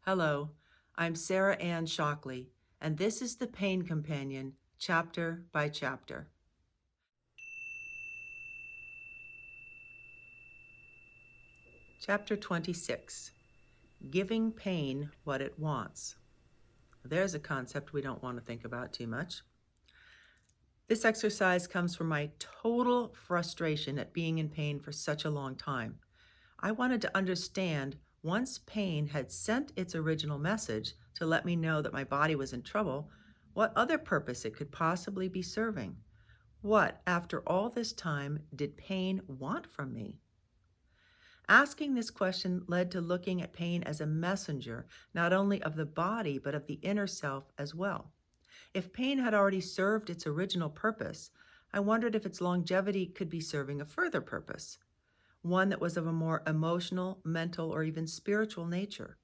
Hello, I'm Sarah Anne Shockley, and this is the Pain Companion, chapter by chapter. Chapter 26, Giving Pain What It Wants. There's a concept we don't want to think about too much. This exercise comes from my total frustration at being in pain for such a long time. I wanted to understand, once pain had sent its original message to let me know that my body was in trouble, what other purpose it could possibly be serving. What, after all this time, did pain want from me? Asking this question led to looking at pain as a messenger, not only of the body, but of the inner self as well. If pain had already served its original purpose, I wondered if its longevity could be serving a further purpose, one that was of a more emotional, mental, or even spiritual nature.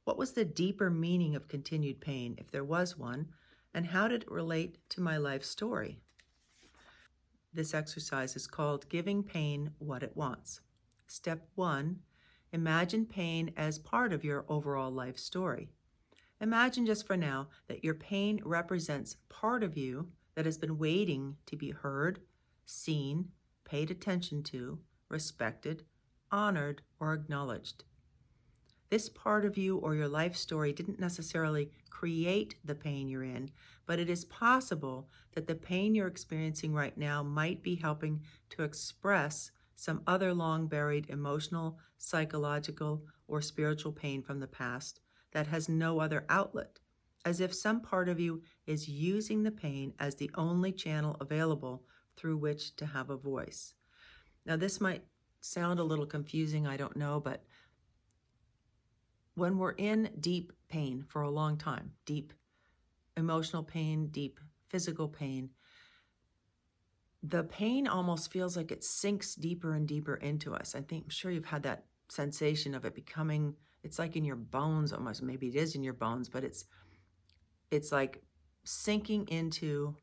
What was the deeper meaning of continued pain, if there was one, and how did it relate to my life story? This exercise is called Giving Pain What It Wants. Step 1, imagine pain as part of your overall life story. Imagine just for now that your pain represents part of you that has been waiting to be heard, seen, paid attention to, respected, honored, or acknowledged. This part of you or your life story didn't necessarily create the pain you're in, but it is possible that the pain you're experiencing right now might be helping to express some other long-buried emotional, psychological, or spiritual pain from the past that has no other outlet, as if some part of you is using the pain as the only channel available through which to have a voice. Now, this might sound a little confusing, I don't know, but when we're in deep pain for a long time, deep emotional pain, deep physical pain, the pain almost feels like it sinks deeper and deeper into us. I'm sure you've had that sensation of it becoming, it's like in your bones almost. Maybe it is in your bones, but it's like sinking into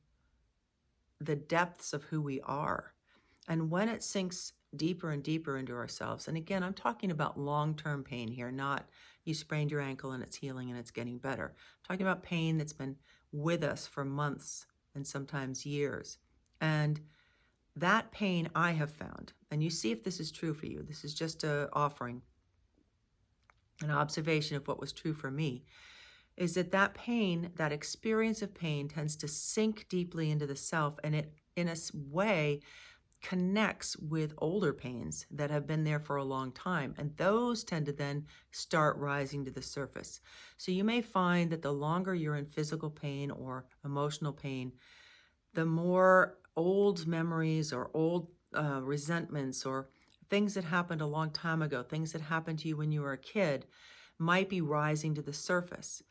the depths of who we are. And when it sinks deeper and deeper into ourselves, and again, I'm talking about long-term pain here, not you sprained your ankle and it's healing and it's getting better. I'm talking about pain that's been with us for months and sometimes years. And that pain I have found, and you see if this is true for you, this is just an offering, an observation of what was true for me, is that pain, that experience of pain tends to sink deeply into the self, and it, in a way, connects with older pains that have been there for a long time, and those tend to then start rising to the surface. So you may find that the longer you're in physical pain or emotional pain, the more old memories or old resentments or things that happened a long time ago, things that happened to you when you were a kid, might be rising to the surface.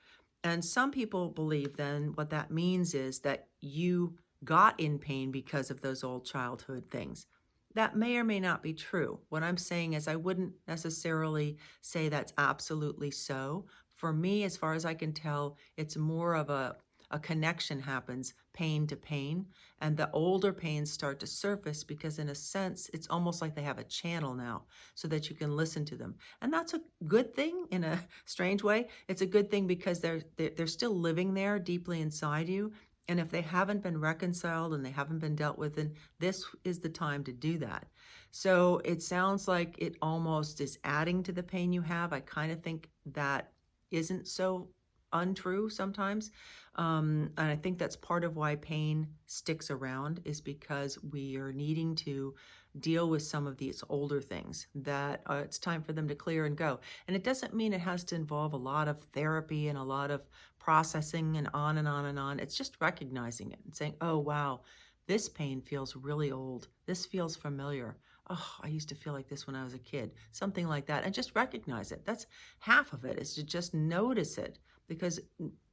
And some people believe then what that means is that you got in pain because of those old childhood things. That may or may not be true. What I'm saying is I wouldn't necessarily say that's absolutely so. For me, as far as I can tell, it's more of a connection happens, pain to pain, and the older pains start to surface because in a sense, it's almost like they have a channel now so that you can listen to them. And that's a good thing in a strange way. It's a good thing because they're still living there deeply inside you. And if they haven't been reconciled and they haven't been dealt with, then this is the time to do that. So it sounds like it almost is adding to the pain you have. I kind of think that isn't so untrue sometimes. And I think that's part of why pain sticks around, is because we are needing to deal with some of these older things that it's time for them to clear and go. And it doesn't mean it has to involve a lot of therapy and a lot of processing and on and on and on. It's just recognizing it and saying, oh, wow, this pain feels really old. This feels familiar. Oh, I used to feel like this when I was a kid. Something like that. And just recognize it. That's half of it, is to just notice it. Because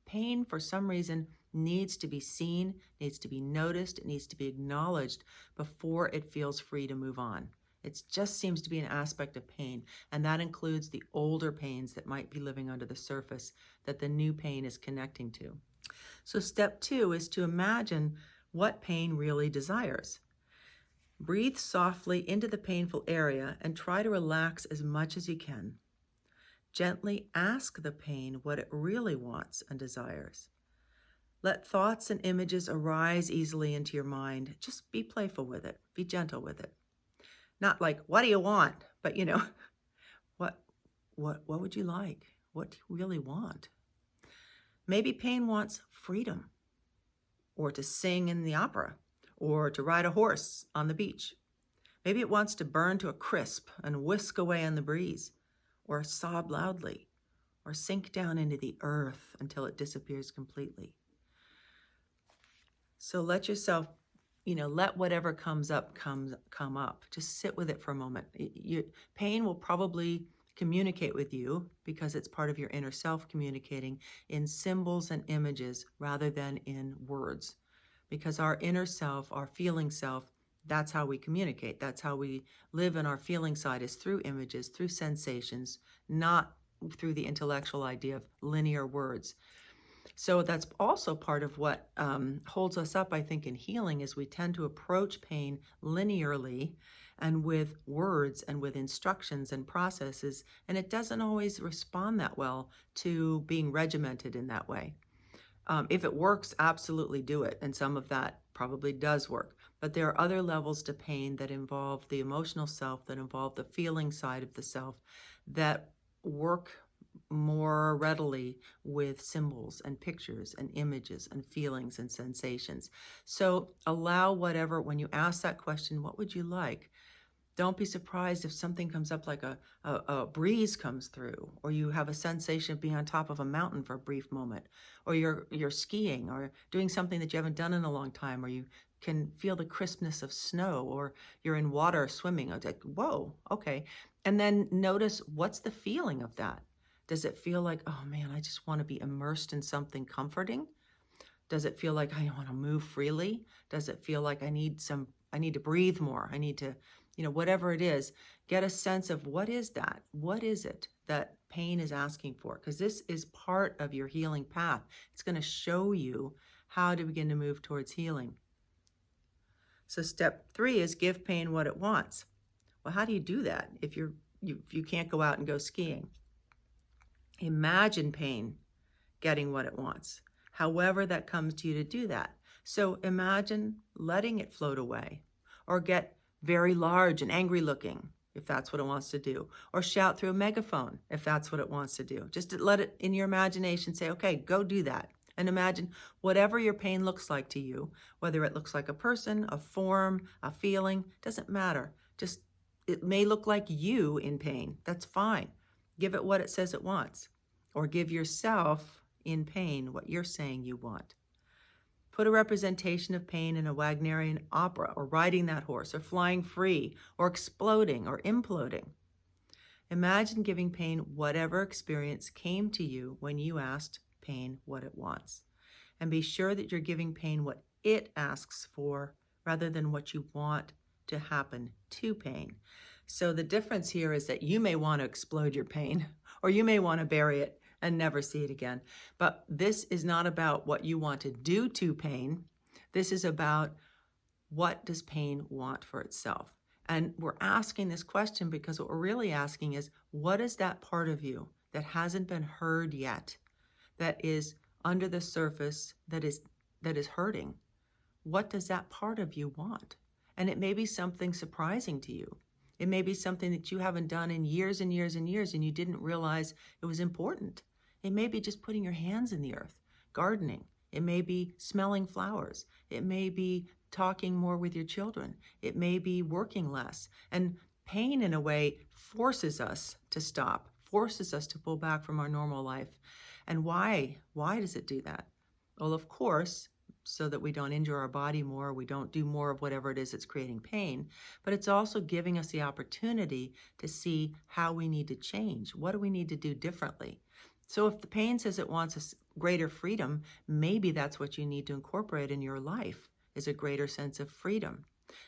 pain, for some reason, needs to be seen, needs to be noticed, it needs to be acknowledged before it feels free to move on. It just seems to be an aspect of pain, and that includes the older pains that might be living under the surface that the new pain is connecting to. So step 2 is to imagine what pain really desires. Breathe softly into the painful area and try to relax as much as you can. Gently ask the pain what it really wants and desires. Let thoughts and images arise easily into your mind. Just be playful with it. Be gentle with it. Not like, what do you want? But what would you like? What do you really want? Maybe pain wants freedom, or to sing in the opera, or to ride a horse on the beach. Maybe it wants to burn to a crisp and whisk away in the breeze, or sob loudly, or sink down into the earth until it disappears completely. So let yourself, let whatever comes up come up. Just sit with it for a moment. Pain will probably communicate with you because it's part of your inner self communicating in symbols and images rather than in words. Because our inner self, our feeling self, that's how we communicate. That's how we live in our feeling side, is through images, through sensations, not through the intellectual idea of linear words. So that's also part of what holds us up, I think, in healing, is we tend to approach pain linearly and with words and with instructions and processes, and it doesn't always respond that well to being regimented in that way. If it works, absolutely do it, and some of that probably does work. But there are other levels to pain that involve the emotional self, that involve the feeling side of the self, that work more readily with symbols and pictures and images and feelings and sensations. So allow whatever, when you ask that question, what would you like? Don't be surprised if something comes up like a breeze comes through, or you have a sensation of being on top of a mountain for a brief moment, or you're skiing or doing something that you haven't done in a long time, or you can feel the crispness of snow, or you're in water swimming. It's like, whoa, okay. And then notice, what's the feeling of that? Does it feel like, oh man, I just want to be immersed in something comforting? Does it feel like I want to move freely? Does it feel like I need to breathe more? I need to, whatever it is, get a sense of what is that? What is it that pain is asking for? Because this is part of your healing path. It's going to show you how to begin to move towards healing. So step 3 is give pain what it wants. Well, how do you do that if you can't go out and go skiing? Imagine pain getting what it wants, however that comes to you to do that. So imagine letting it float away, or get very large and angry looking if that's what it wants to do, or shout through a megaphone if that's what it wants to do. Just to let it in your imagination say, okay, go do that. And imagine whatever your pain looks like to you, whether it looks like a person, a form, a feeling, doesn't matter. Just, it may look like you in pain. That's fine. Give it what it says it wants, or give yourself in pain what you're saying you want. Put a representation of pain in a Wagnerian opera, or riding that horse, or flying free, or exploding, or imploding. Imagine giving pain whatever experience came to you when you asked pain what it wants. And be sure that you're giving pain what it asks for, rather than what you want to happen to pain. So the difference here is that you may want to explode your pain, or you may want to bury it and never see it again. But this is not about what you want to do to pain. This is about, what does pain want for itself? And we're asking this question because what we're really asking is, what is that part of you that hasn't been heard yet, that is under the surface, that is hurting? What does that part of you want? And it may be something surprising to you. It may be something that you haven't done in years and years and years, and you didn't realize it was important. It may be just putting your hands in the earth, gardening. It may be smelling flowers. It may be talking more with your children. It may be working less. And pain, in a way, forces us to stop, forces us to pull back from our normal life. And why? Why does it do that? Well, of course, so that we don't injure our body more, we don't do more of whatever it is that's creating pain, but it's also giving us the opportunity to see how we need to change. What do we need to do differently? So if the pain says it wants a greater freedom, maybe that's what you need to incorporate in your life, is a greater sense of freedom.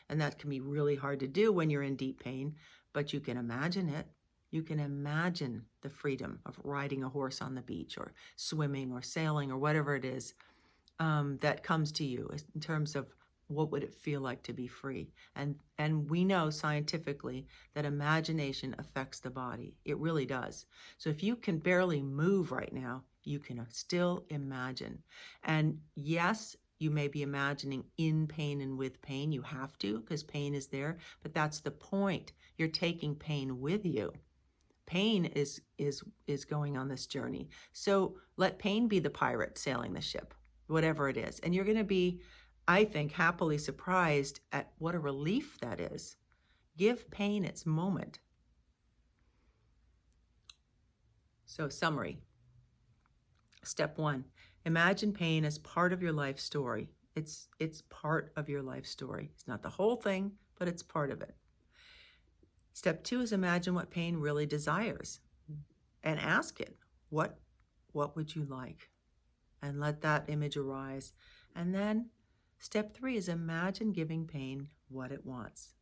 And that can be really hard to do when you're in deep pain, but you can imagine it. You can imagine the freedom of riding a horse on the beach, or swimming, or sailing, or whatever it is that comes to you in terms of what would it feel like to be free? And we know scientifically that imagination affects the body. It really does. So if you can barely move right now, you can still imagine. And yes, you may be imagining in pain and with pain. You have to, because pain is there, but that's the point. You're taking pain with you. Pain is going on this journey. So let pain be the pirate sailing the ship, whatever it is. And you're going to be, I think, happily surprised at what a relief that is. Give pain its moment. So summary. Step 1, imagine pain as part of your life story. It's part of your life story. It's not the whole thing, but it's part of it. Step 2 is imagine what pain really desires and ask it, what would you like? And let that image arise. And then step 3 is imagine giving pain what it wants.